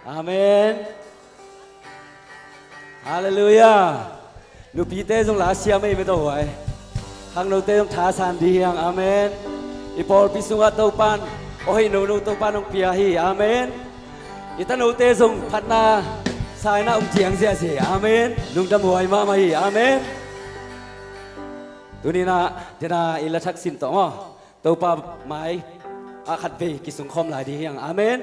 Amen. Hallelujah. Lu pite trong lá xiêm ấy mới đâu vậy? Hàng đầu tiên trong thả sàn đi hàng Amen. Ipol pisunga tàu pan. Ôi nô tàu pan ông pia hi Amen. Ita nô tê trong phát na sai na ông chiang xia xì Amen. Lung tâm hoài ma ma hi Amen. Tu ni na jena ila thak sin to mo. Tàu pa mai akhat ve kisung khom lại đi hàng Amen.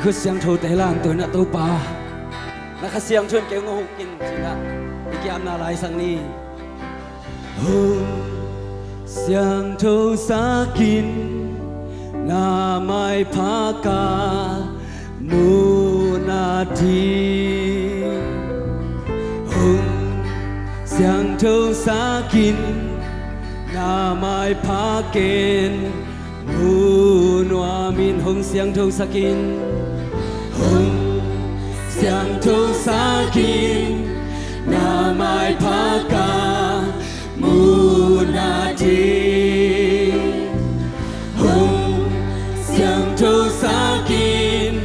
Cứ xiang thâu tế lang tôi nã tàu pa, nã khá xiang thuần kéo ngô kinh chỉ nã, đi kiam na lại sang ni. Xiang thâu sa kin, na mai pa ka mu na thi. Xiang thâu sa kin, na mai pa ken. Noa min hong xiang thâu sa kin, hong xiang thâu sa kin, na mai pa ka mu na thi. Hong xiang thâu sa kin,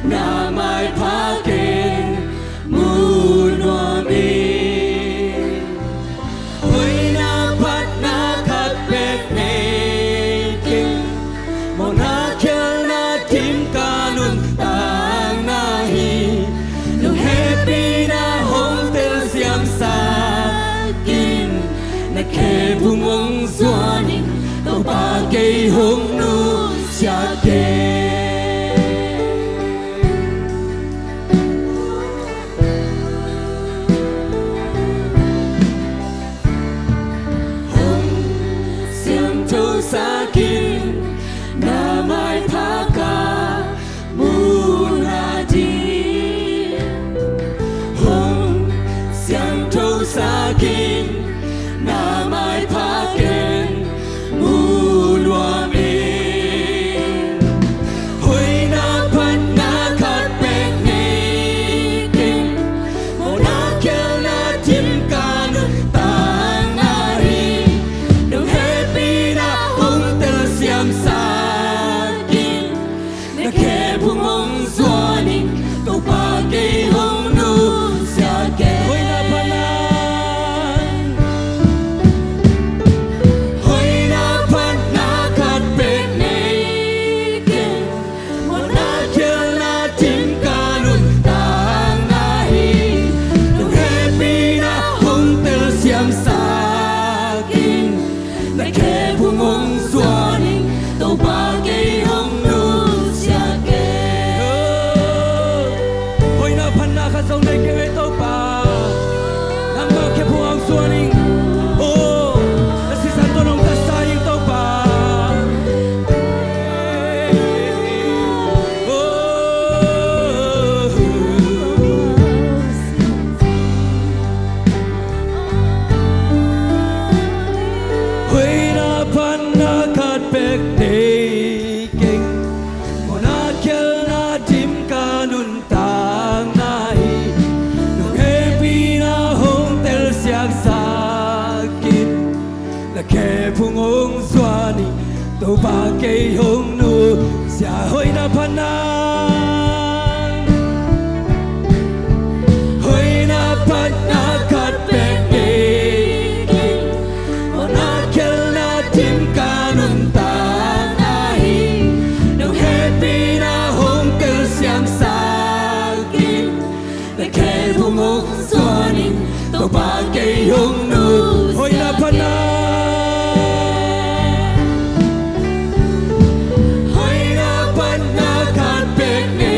na mai pa ken mu noa min. Hoi na pat na khat pek ne. Khe bung ông xuân tàu ba cây hôm nu xa kê hồng xiang thâu sa kin na mai pa ka mu na thi. Hồng xiang thâu sa kin na mai pa ken mu lua min. Hoi na pan na khat pek nei king mo na kel na tim ka nu ta na ri dong happy na hong tel siam sa kin na ke bung ong suaning to pa ke hong nu sia ke. Hoi na pan na tàu ba cây hồng nu xả hoi na pan na hoi na pan na khat pek nei mo na kel na tim ka nun ta na hi no happy na hong tel siam sa kin na ke bung ong suaning tàu ba cây hồng nu hoi na pan na. Picnic.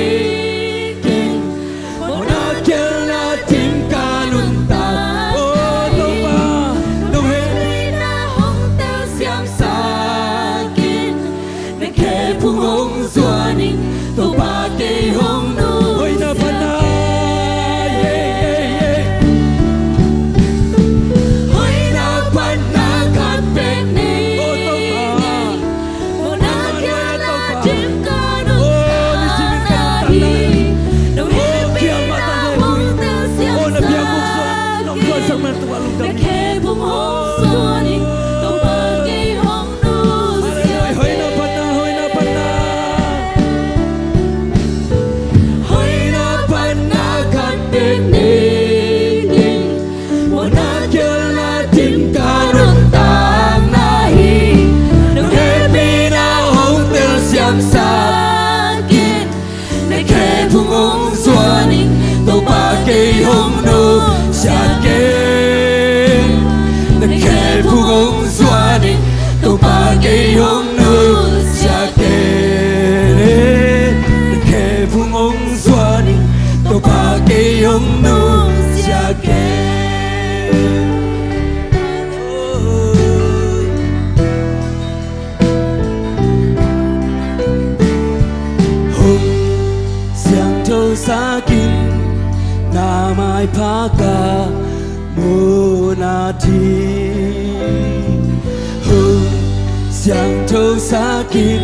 sakit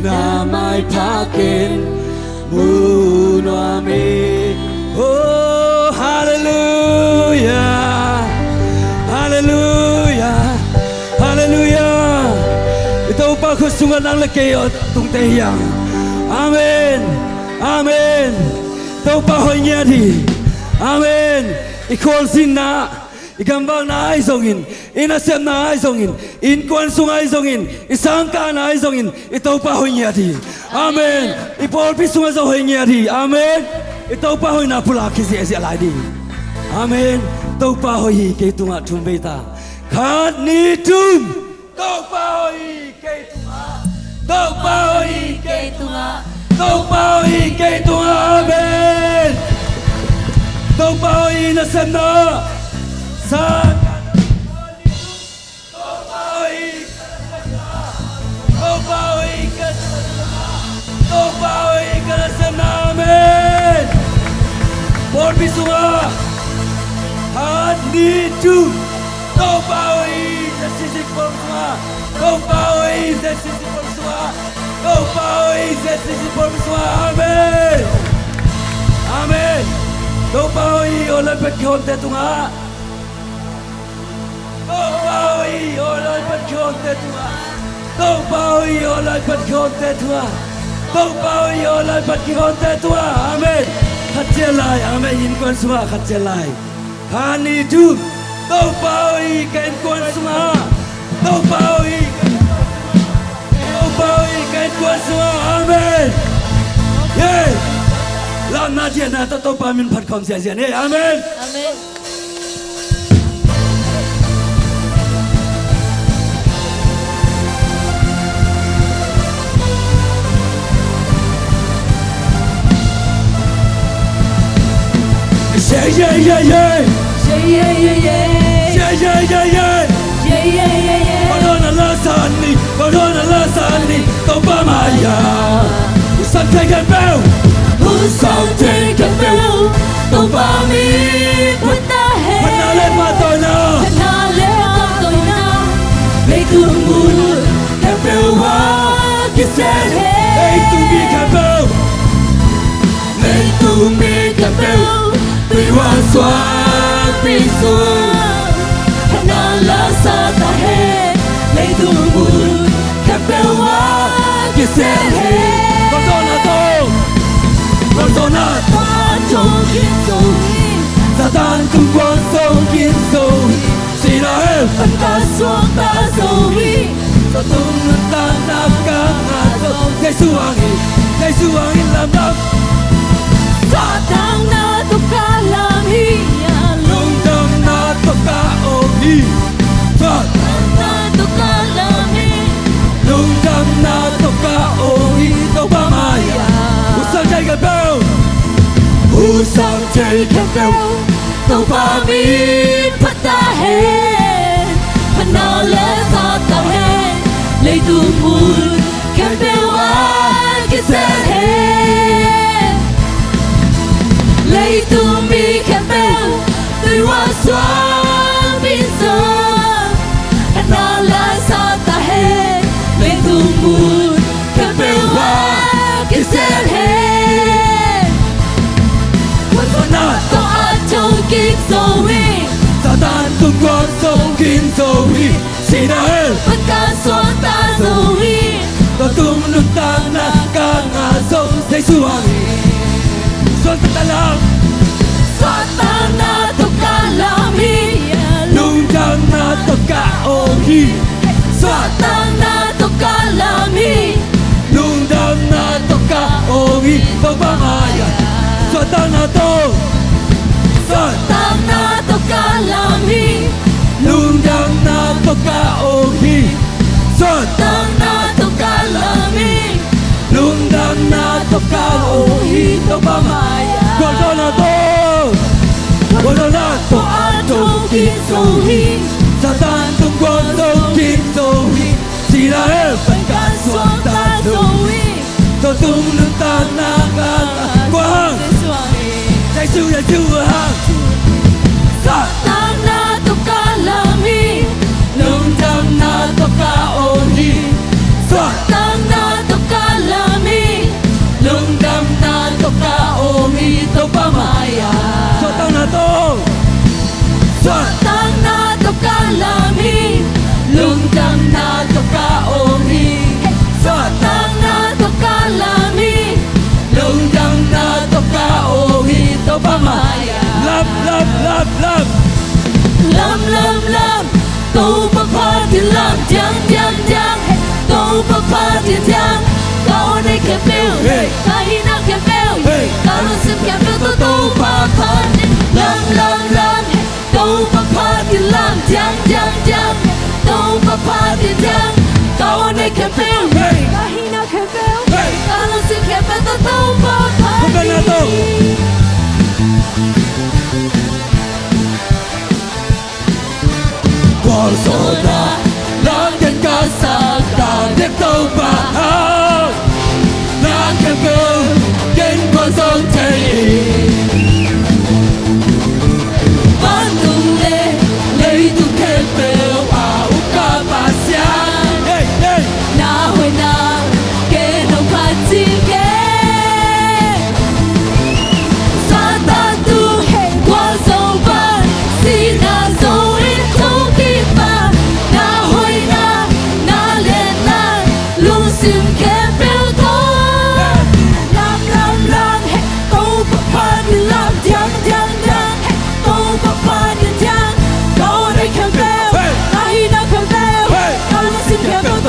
na may pakin munami. Oh, hallelujah, hallelujah, hallelujah. Ito pa ko sungan ang lakayo tung tayang. Amen, amen. Ito pa hoy niya di. Amen. Ikon sinna. Ikambang na ay zongin, inasem na ay zongin, inkwan sung ay zongin, isangka na ay zongin, ito pa hoy niya di. Amen. Ipol pisung sa hoy niya di. Amen. Ito pa hoy na pula kisi esi alay di. Amen. Ito pa hoy kay tunga tumbeta. Kat ni tum. Ito pa hoy kay tunga. Ito pa hoy kay tunga. Ito pa hoy kay tunga. Amen. Ito pa hoy nasem na. Amen. Por bisua hadi tu Topawi sisi porma Topawi sisi porma Topawi sisi porma. Amen. Amen. Topawi oleh berkonte tunga. Topawi oleh berkonte tunga. Topawi oleh berkonte tunga. Topawi oleh berkonte tunga. Amen. Khajelai, amen. Inkuan semua khajelai. Hani tu. Topawi kain kuan semua. Topawi. Topawi kain kuan semua. Amen. Yeay. Lam nadia na topa min phat khom sia sia ni. Amen. Amen. Yeah, yeah, yeah, yeah. Yeah, yeah, yeah, yeah. Yeah, yeah, yeah, yeah. Yeah, yeah, yeah, yeah. Corona la sani, topa maya. Usang take a bell. Usang take a bell. Topa mi pata hai. Panale matona. Panale matona. Lấy tumul kapewa kisele. Hey, tu bi kapel. Lấy tumi kapel. Tuy hoa xoan piso. Panala sa tahe. Lấy tumul kapewa kisele. Corona to. Corona. Trong kiến rồi Satan tung quan sông kiến rồi. Xin lỗi. Phần ta xuống ta rồi Cho tung nước ta nắp cả ngàn sông. Giêsu angin làm đắp. Satan na tukar làm hiya Lung tâm na toka ohi. Satan na tukar làm hi Lung tâm na toka ohi. Topa maya. Usang take a bell. Usang take a bell. Topa mi pata hai Panale sa tahe Lấy tumul kapewa kisele Lấy tumi kapel Tuy hoa xoan piso Panala sa tahe Lấy tumul kapewa kisele To a trong kinh rồi Satan tung quan sông kiến rồi. Xin lỗi. Vẫn cả xuống ta rồi Cho tung nước ta nắp cả ngàn sông. Giêsu angin. Xuân ta làm. Satan na tukar làm hiya Lung tâm na toka ohi. Satan na tukar làm hi Lung tâm na toka ohi. Topa maya. Satan na to. Satan na tukar làm hi Lung tâm na toka ohi. Satan na tukar làm hi Lung tâm na toka ohi. Topa maya. Corona to. Corona to. To a trong kinh rồi Satan tung quan sông kiến rồi. Xin lỗi. Vẫn cả xuống ta rồi Cho tung nước ta na cả quang. Giêsu hang. Satan na tukar làm hi Lung tâm na toka ohi.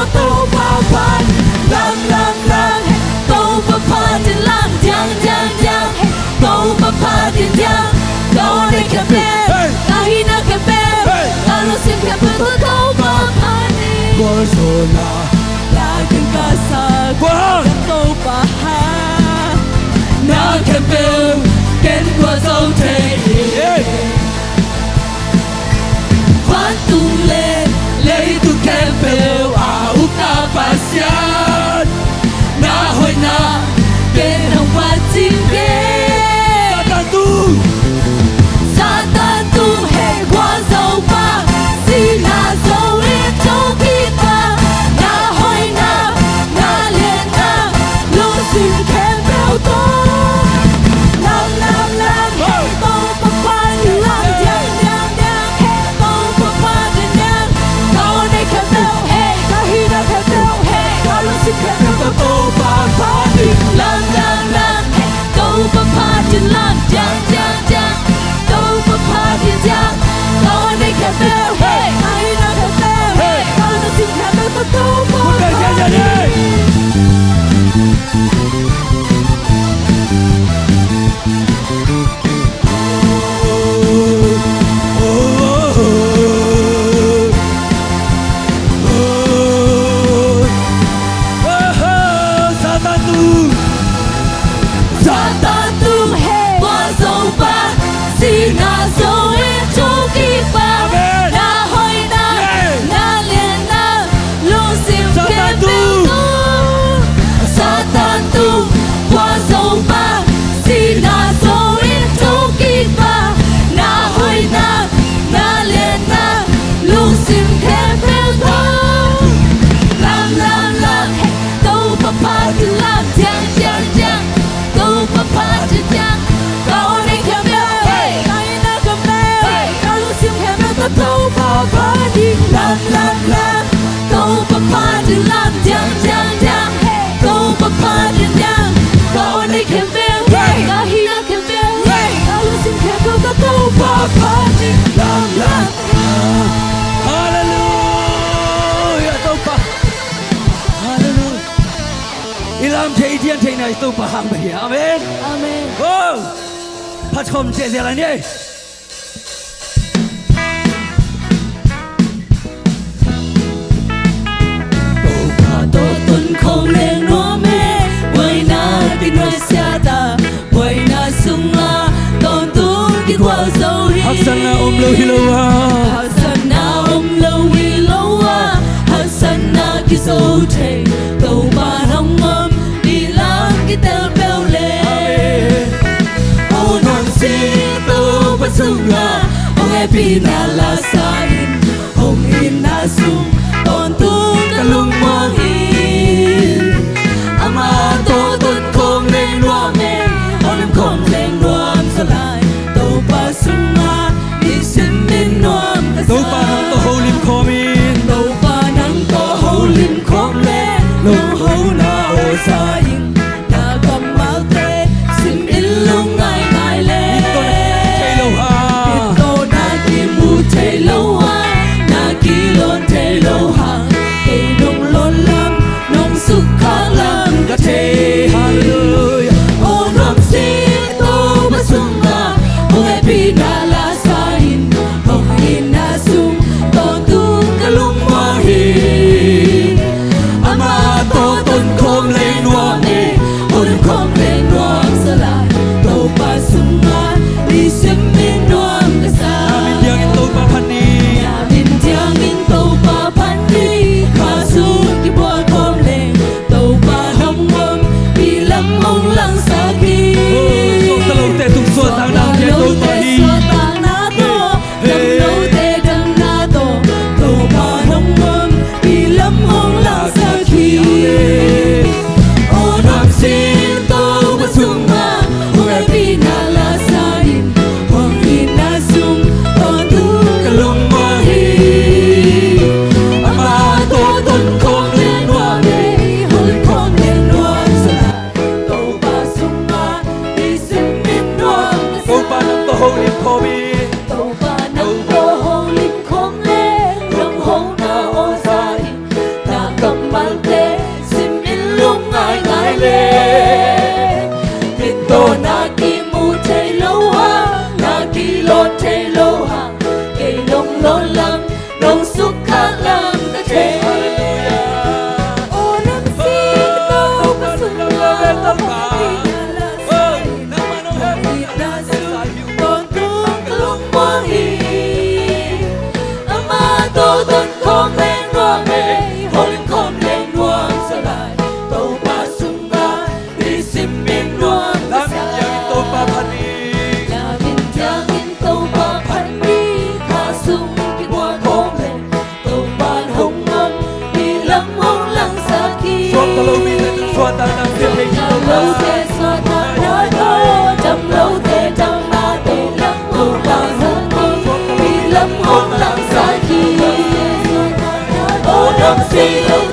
có tô ba pan lang lang lang tô ba pa trên lang giang giang giang tô ba pa trên giang tô đây cà phê kahi na cà phê alo sim cà phê tô ba pa ni qua rồi la gần cả sa qua tô ba ha na kem bêu ken qua dâu thế khoan tung lên lấy tu kem bêu à úp na pasian na hồi na ken hồng hoa chim ken Satan tu hệ qua dâu ba xin na dâu yên châu kita na hoi na liền na luôn xin khen bèo to lam tô pa pa như lam giang giang giang tô pa pa trên giang tô đây khen bèo hey kahi na khen bèo hey ta luôn xin khen bèo to tô pa pa đi lam tô pa pa trên lam giang giang giang tô pa pa trên giang tô đây khen bèo hey kahi na khen bèo hey ta luôn xin khen bèo to tô pa pa Satan tu hệ qua dâu ba xin na dâu yên châu kita na hoi na liền na luôn xin khen bèo to Satan tu qua dâu ba xin na dâu yên châu kita na hoi na liền na luôn xin khen bèo to lam tô pa pa trên lam giang giang giang tô pa pa trên giang tô đây khen bèo hey kahi na khen bèo ta luôn xin khen bèo to tô pa pa đi lam tô pa pa trên lam giang giang giang tô pa pa trên giang tô đây khen bèo hey kahi na khen bèo hey ta luôn xin khen bèo to tô pa pa đi lam Hallelujah tô pa Hallelujah Ilam thế thiên thế này tô pa hàng bảy Amen Amen Ô phát chôm chia sẻ lại đi tô tuần không lên nó mê quay na tin nói xa ta quay na sung la tôn tu đi qua dâu hi Haksana om lo hiloa Hasana om lâu hi lâu à Hasana ki dâu thề cầu ba hồng âm đi lang ki tel bèo lê ô non si tô ba sung la ô nghe pi na la sa in hồng in na sung tôn tu ka lung mong in ama tô tuần không lên loa mê ô nem không lên loa sa lai tô ba sung la đi xin đến noam tô pa hàng tô hô lim kho min tô ba nắng có hậu lim khom lê nông hậu na ô sa in na cầm máu tê xin in lung ngài ngài lê Chạy lâu ha tô na ki mu chạy lâu ha na ki lon chạy lâu ha cây nông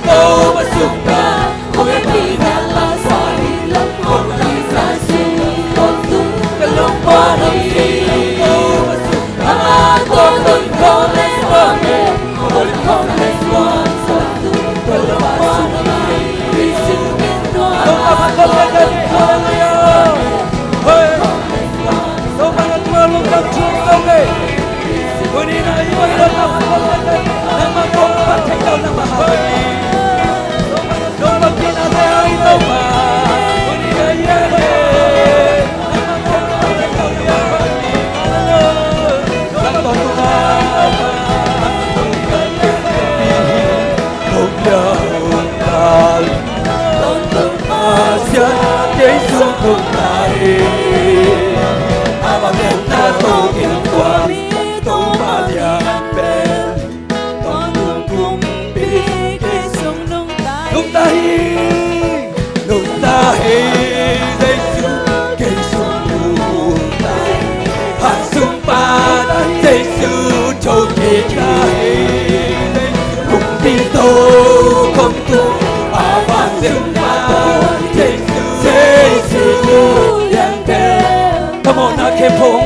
Kau bersuka Orang tidaklah salilam Orang tidak suka Kelumpah ini Kau berkoles Oleh koles Wan Satu Kelumpah ini Disukin Tuhan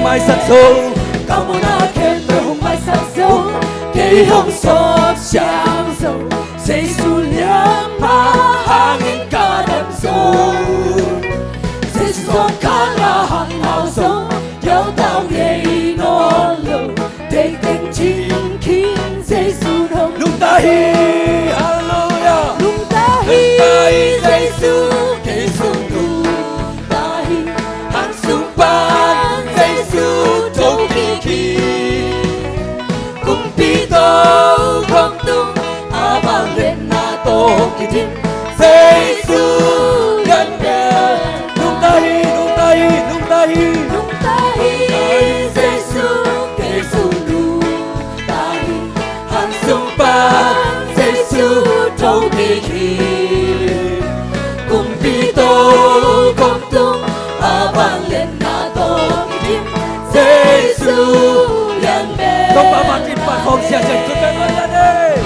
mai sắc sâu Cao mô na khen bởi hồng mai sắc sâu Cây hồng xót chạm sâu Giê xu liang ma hangin ka đam sâu Giê xu son ka la hang hào sâu Yao tao ghê nó lâu Tê kênh chinh kinh Giê xu hồng Lung ta hi Hallelujah Lung ta hi Giê xu Kê xu lung ta hi Hang sung ban Giê xu Tô kỳ kỳ Cùng pi tô Không tung A bang lên na tô kỳ tim Giê xu gần gần Lung ta hi Lung ta hi Lung ta hi Lung ta hi Giê xu Kê xu lung ta hi Hang sung ban Giê xu Tô kỳ kỳ Cùng pi tô Không tung A bang lên na tô kỳ tim Giê xu gần gần Không ba mặt in phạt hồng xìa chạy xuống bên bên đây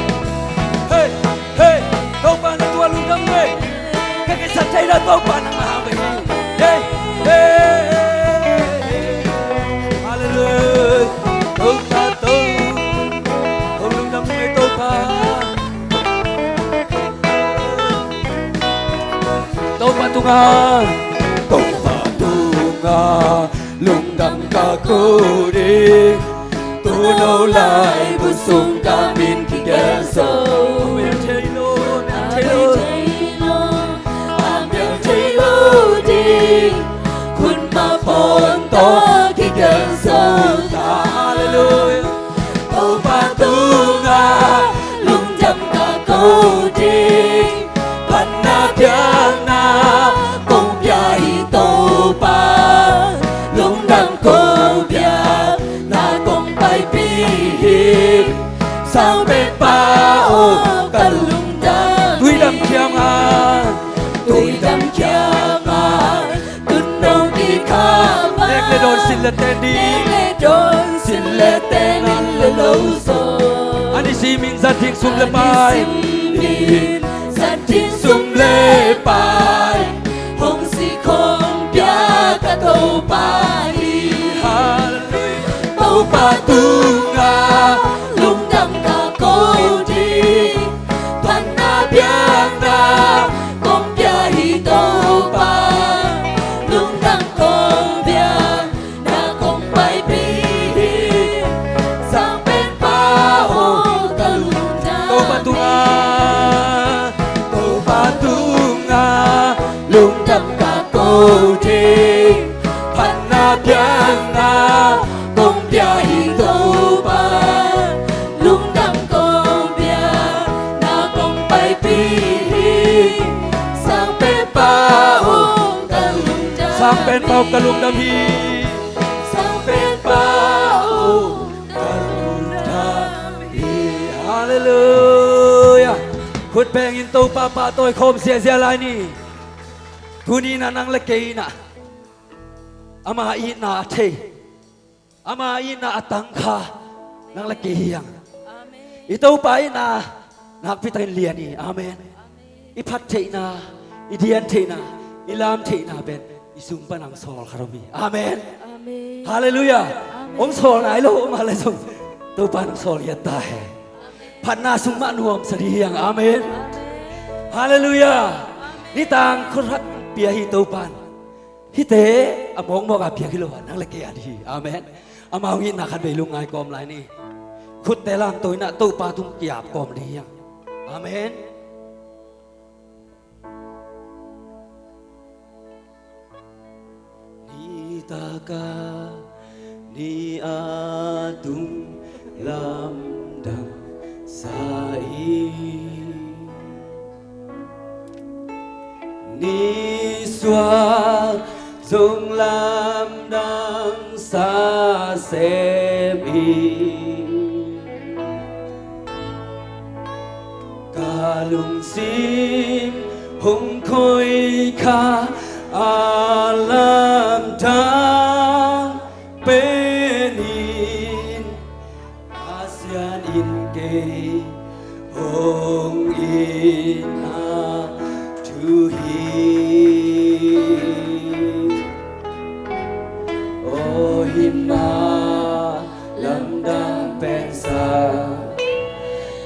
Hey, hey Không ba là tua lung đâm người cái sạch cháy ra không ba là mà hào bệnh Hey, hey Hallelujah Không ta tu Không lung đâm người tô ba Tô ba tu nga Tô ba tu nga Lung đâm ca cô đi Tu nô lại bút sung ca min khi kẻ sâu Amir chê lô Amir chê lô đi Kun ma phôn to khi kẻ sâu Hallelujah Tô ba tu nga Lung chăm ca cô đi Pan na piang na Kong bia hi tô ba Lung đăng cô bia Na kong bay pi Sao bên ba ô ta lung đăng Tôi đâm chiang à Tôi đâm chiang à Tuân nâu đi khá mà Nét lê đồn xin lê tên đi Nét lê đồn xin lê tên in lê lâu rồi Anh đi xì mình ra thiên xung lê bài Dân thiên xung lê bài Hông xì không bia ca thâu bài Tâu ba tu nga Lung đâm ca cô đi Thoan na biang na Công bia hi tâu ba Lung đâm cô bia Na công bay bi Sang bên ba ô ta lung đâm Tâu ba tu nga Tâu ba tu nga Lung đâm ca cô đi Thoan na biang na Công bia hi tâu ba Lung đâm công bia Na công bay bi Sang bên ba ô ta lung đâm Sang bên bao ca lung đâm hi Sang bên ba ô ta lung đâm Hallelujah Khuất bèng in tâu pa pa tôi khom xìa xìa lại ni Thu ni na nang lê kê na Ama i na thê Ama i na atang kha Nang lê kê hiang Itâu pa i na นักพิทัยเลียนี่อาเมนอิพัดเทนาอิเดียนเทนาอิลามเทนาเป็นอิสุมปนังสอลคารมีอาเมนฮาเลลูยาอมสอลไหนลูกมาเลยส่งตัวปานังสอลยัดตาให้พันนาสุมานุมสดียังอาเมนฮาเลลูยานี่ต่างคนรักเปียฮิตัวปานฮิเตอมองบอกกับเปียกิโลนักเล็กยาดีอาเมนอามาวินนักขันไปลุงไงกอมไรนี่ขุดแต่ลามตัวน่ะตัวปาทุ่งหยาบกอมดียังอาเมนนี่ตากานี่อาตุงลำดังสายนี่สวาจงลำดังสาเสมีกาลุงซิมหงคอยคาอาลามทางเป็นอินอาเซียนอินเกหงอินอาทูฮีโอหิมาลำดังเป็นสา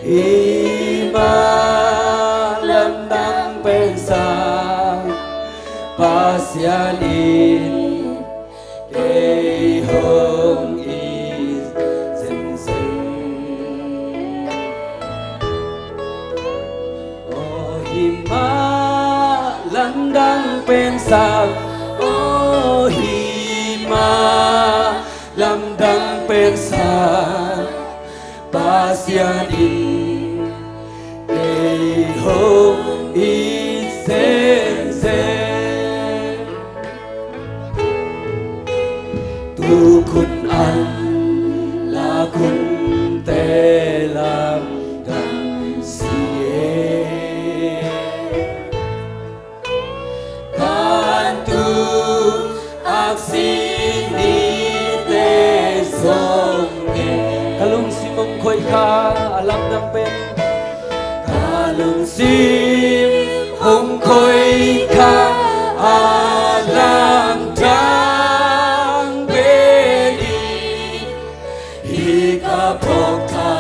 หิมาลำดังเป็นสาPasianin kay hong is sen sen Oh hima landang pensang Oh hima landang pensang Pasianin kay hong is sen sen Tu kun an la kun te lam dan sie kan tu aksi ni te song nge kalung simong khoi kha alam dang pen kalung sim hong khoi kha alam dang Pokta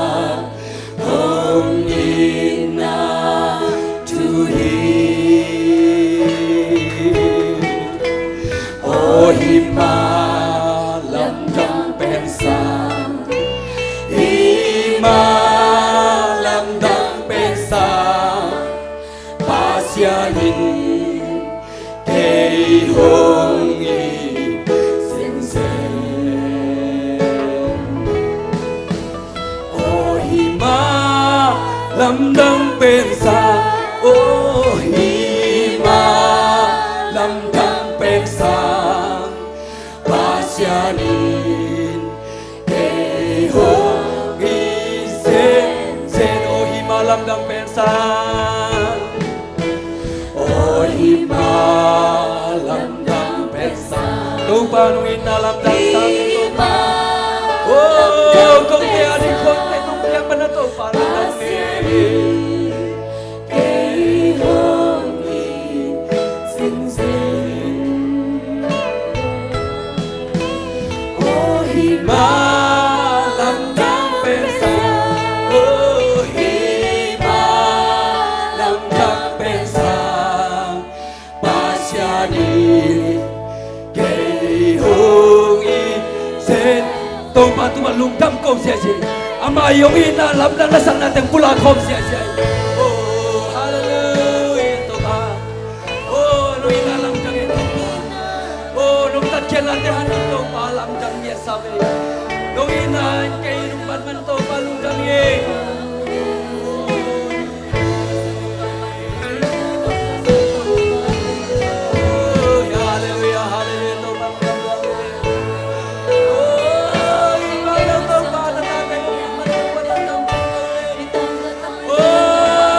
hong ina tu hi Oh hima lam dang pensang Hima lam dang pensang Pasyanin kay hong i sen sen Lâm đăng bên xa Oh hima Lâm đăng bên xa Pasyanin Kay hong i sen sen Oh hima Lâm đăng bên xa Oh hima Lâm đăng bên xa Tu pa nung ina Lâm đăng xa Tu pa Oh kong te adik kong te tung yang benar tu pa Lâm đăng kay hong i sen sen Oh hima lam dang pensa Oh hima lam dang pensa Pasyanin kay hong i sen Tông pa tu mà lung đâm câu xia xia Ama yung ina lam dang nasang natin pula kom xia xia Oh hallelujah to pa Oh nung ina lam dang ito pa Oh nung tatyan natin hanin to pa lam dang niya sabi Nung ina kay nung man to pa lung dang niya Oh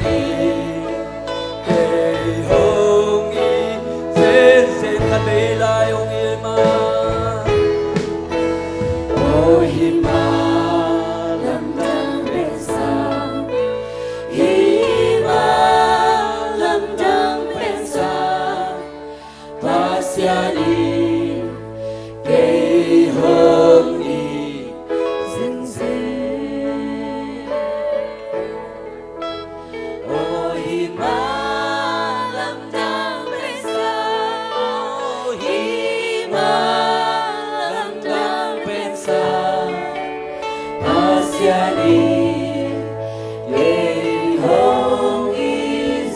đi kề hồng y dễ dễ khát bê lại ông y mà ôi hi ma lâm đang bên xa hi ma lâm đang bên xa ta sẽ đi cây hương y dần dần ôi hi ma lâm đang bên xa ôi hi ma lâm đang bên xa ta sẽ đi cây hương y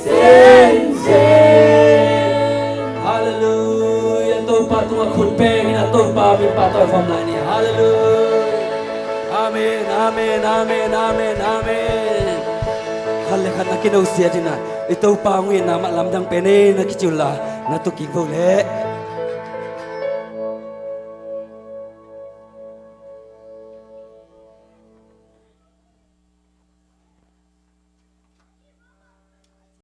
dần dần hallelujah tôi ba tung khun pe na tôi ba mi pa tôi phong lại nè hallelujah amen amen amen amen amen halle khana kinau sia tina itau pa ngui na ma lam dang pe ne na kichula na to ki vo le